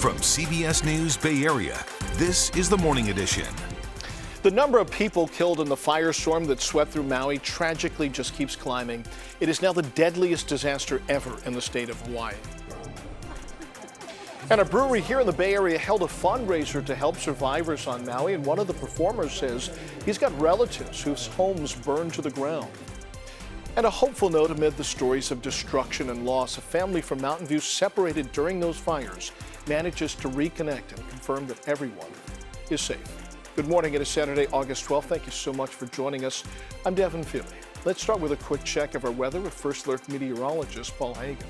From CBS News Bay Area, this is the Morning Edition. The number of people killed in the firestorm that swept through Maui tragically just keeps climbing. It is now the deadliest disaster ever in the state of Hawaii. And a brewery here in the Bay Area held a fundraiser to help survivors on Maui, and one of the performers says he's got relatives whose homes burned to the ground. And a hopeful note amid the stories of destruction and loss. A family from Mountain View separated during those fires manages to reconnect and confirm that everyone is safe. Good morning. It is Saturday, August 12th. Thank you so much for joining us. I'm Devin Feely. Let's start with a quick check of our weather with First Alert meteorologist Paul Hagan.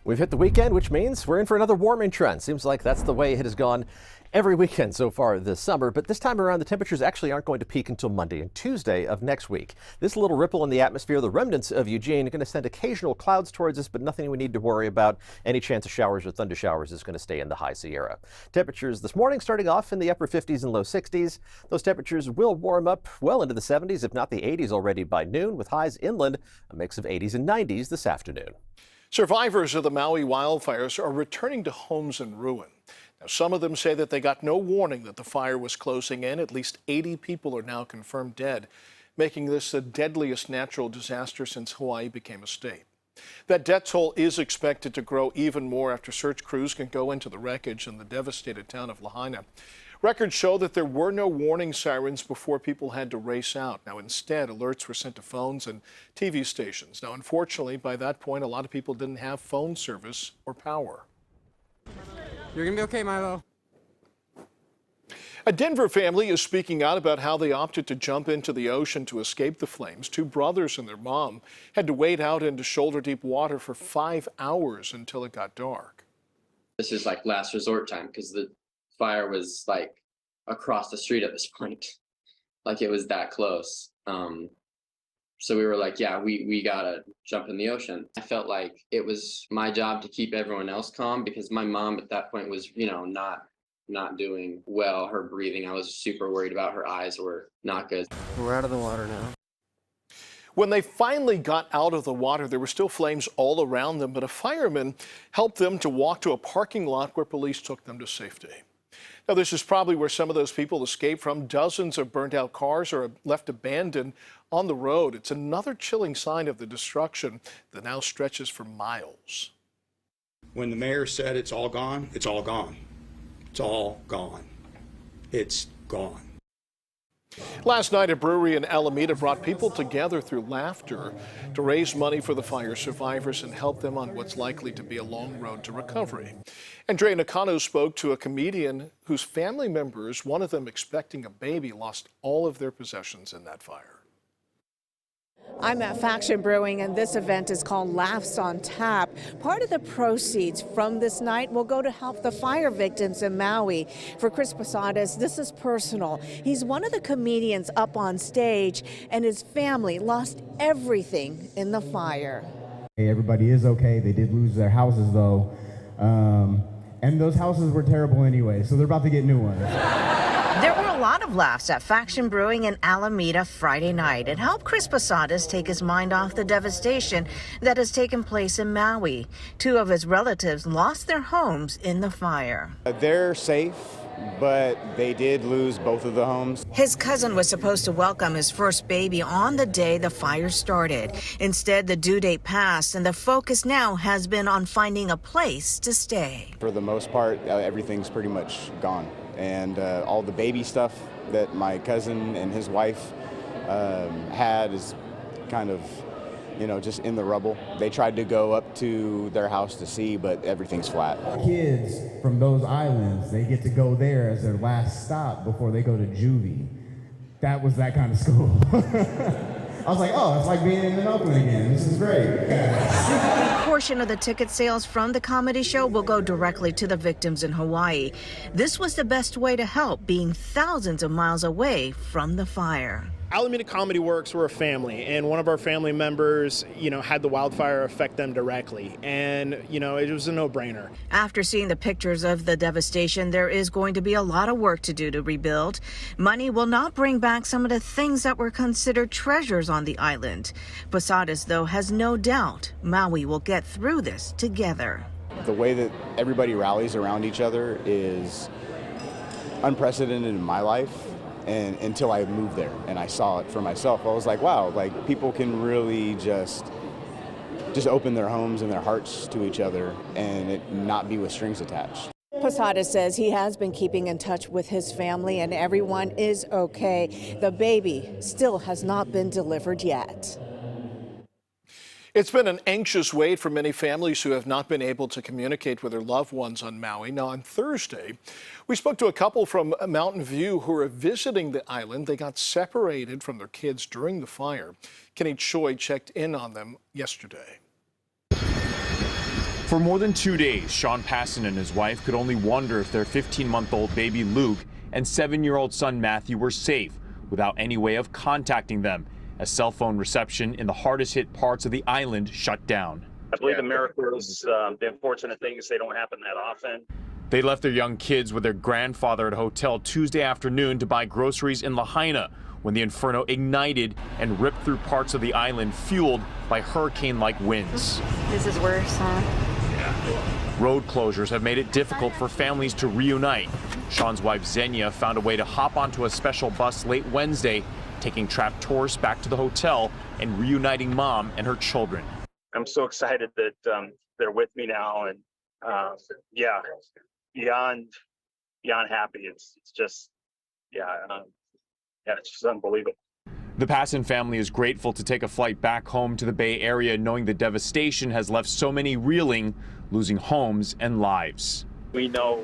We've hit the weekend, which means we're in for another warming trend. Seems like that's the way it has gone every weekend so far this summer. But this time around, the temperatures actually aren't going to peak until Monday and Tuesday of next week. This little ripple in the atmosphere, the remnants of Eugene, are going to send occasional clouds towards us, but nothing we need to worry about. Any chance of showers or thunder showers is going to stay in the high Sierra. Temperatures this morning starting off in the upper 50s and low 60s. Those temperatures will warm up well into the 70s, if not the 80s already by noon, with highs inland, a mix of 80s and 90s this afternoon. Survivors of the Maui wildfires are returning to homes in ruin. Now, some of them say that they got no warning that the fire was closing in. At least 80 people are now confirmed dead, making this the deadliest natural disaster since Hawaii became a state. That death toll is expected to grow even more after search crews can go into the wreckage in the devastated town of Lahaina. Records show that there were no warning sirens before people had to race out. Now, instead, alerts were sent to phones and TV stations. Now, unfortunately, by that point, a lot of people didn't have phone service or power. You're gonna be okay, Milo. A Denver family is speaking out about how they opted to jump into the ocean to escape the flames. Two brothers and their mom had to wade out into shoulder-deep water for 5 hours until it got dark. This is like last resort time because the fire was like across the street at this point. Like it was that close. So we were like, yeah, we gotta jump in the ocean. I felt like it was my job to keep everyone else calm because my mom at that point was, not doing well. Her breathing, I was super worried about. Her eyes were not good. We're out of the water now. When they finally got out of the water, there were still flames all around them, but a fireman helped them to walk to a parking lot where police took them to safety. Now, this is probably where some of those people escaped from. Dozens of burnt out cars are left abandoned on the road. It's another chilling sign of the destruction that now stretches for miles. When the mayor said it's all gone, it's all gone. It's all gone. It's gone. Last night, a brewery in Alameda brought people together through laughter to raise money for the fire survivors and help them on what's likely to be a long road to recovery. Andrea Nakano spoke to a comedian whose family members, one of them expecting a baby, lost all of their possessions in that fire. I'm at Faction Brewing, and this event is called Laughs on Tap. Part of the proceeds from this night will go to help the fire victims in Maui. For Chris Posadas, this is personal. He's one of the comedians up on stage, and his family lost everything in the fire. Hey, everybody is okay. They did lose their houses, though. And those houses were terrible anyway, so they're about to get new ones. There were a lot of laughs at Faction Brewing in Alameda Friday night. It helped Chris Posadas take his mind off the devastation that has taken place in Maui. Two of his relatives lost their homes in the fire. They're safe, but they did lose both of the homes. His cousin was supposed to welcome his first baby on the day the fire started. Instead, the due date passed, and the focus now has been on finding a place to stay. For the most part, everything's pretty much gone. And all the baby stuff that my cousin and his wife had is kind of, just in the rubble. They tried to go up to their house to see, but everything's flat. Kids from those islands, they get to go there as their last stop before they go to juvie. That was that kind of school. I was like, oh, it's like being in Oakland again. This is great. A portion of the ticket sales from the comedy show will go directly to the victims in Hawaii. This was the best way to help, being thousands of miles away from the fire. Alameda Comedy Works, we're a family, and one of our family members, had the wildfire affect them directly, and, it was a no-brainer. After seeing the pictures of the devastation, there is going to be a lot of work to do to rebuild. Money will not bring back some of the things that were considered treasures on the island. Posadas, though, has no doubt Maui will get through this together. the way that everybody rallies around each other is unprecedented in my life. And until I moved there and I saw it for myself, I was like, wow, like people can really just open their homes and their hearts to each other and it not be with strings attached. Posada says he has been keeping in touch with his family and everyone is okay. The baby still has not been delivered yet. It's been an anxious wait for many families who have not been able to communicate with their loved ones on Maui. Now, on Thursday, we spoke to a couple from Mountain View who are visiting the island. They got separated from their kids during the fire. Kenny Choi checked in on them yesterday. For more than 2 days, Sean Passon and his wife could only wonder if their 15-month-old baby Luke and 7-year-old son Matthew were safe without any way of contacting them, as cell phone reception in the hardest hit parts of the island shut down. I believe the miracles, the unfortunate things, they don't happen that often. They left their young kids with their grandfather at a hotel Tuesday afternoon to buy groceries in Lahaina when the inferno ignited and ripped through parts of the island fueled by hurricane-like winds. This is worse, huh? Yeah. Road closures have made it difficult for families to reunite. Sean's wife Xenia found a way to hop onto a special bus late Wednesday, taking trapped tourists back to the hotel and reuniting mom and her children. I'm so excited that they're with me now, and yeah, beyond happy. It's just, it's just unbelievable. The Passon family is grateful to take a flight back home to the Bay Area, knowing the devastation has left so many reeling, losing homes and lives. We know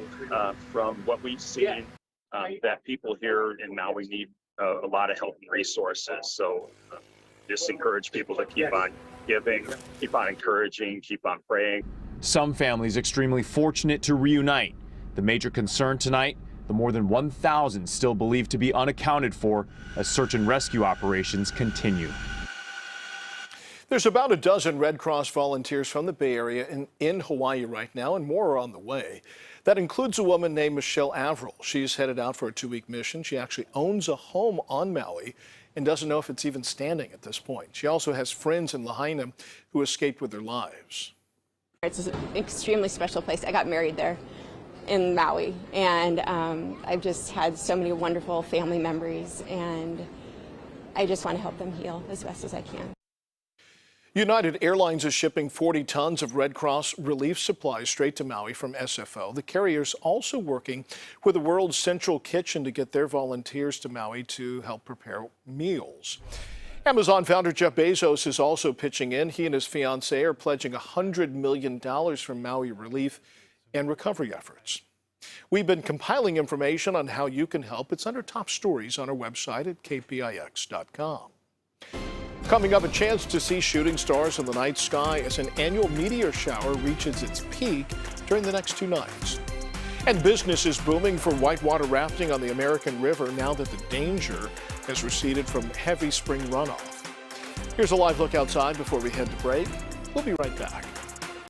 from what we've seen that people here in Maui need a lot of help and resources. So just encourage people to keep on giving, keep on encouraging, keep on praying. Some families extremely fortunate to reunite. The major concern tonight, the more than 1,000 still believed to be unaccounted for as search and rescue operations continue. There's about a dozen Red Cross volunteers from the Bay Area in Hawaii right now, and more are on the way. That includes a woman named Michelle Averill. She's headed out for a 2-week mission. She actually owns a home on Maui and doesn't know if it's even standing at this point. She also has friends in Lahaina who escaped with their lives. It's an extremely special place. I got married there in Maui, and I've just had so many wonderful family memories, and I just want to help them heal as best as I can. United Airlines is shipping 40 tons of Red Cross relief supplies straight to Maui from SFO. The carrier's also working with the World Central Kitchen to get their volunteers to Maui to help prepare meals. Amazon founder Jeff Bezos is also pitching in. He and his fiancée are pledging $100 million from Maui relief and recovery efforts. We've been compiling information on how you can help. It's under top stories on our website at KPIX.com. Coming up, a chance to see shooting stars in the night sky as an annual meteor shower reaches its peak during the next 2 nights. And business is booming for whitewater rafting on the American River now that the danger has receded from heavy spring runoff. Here's a live look outside before we head to break. We'll be right back.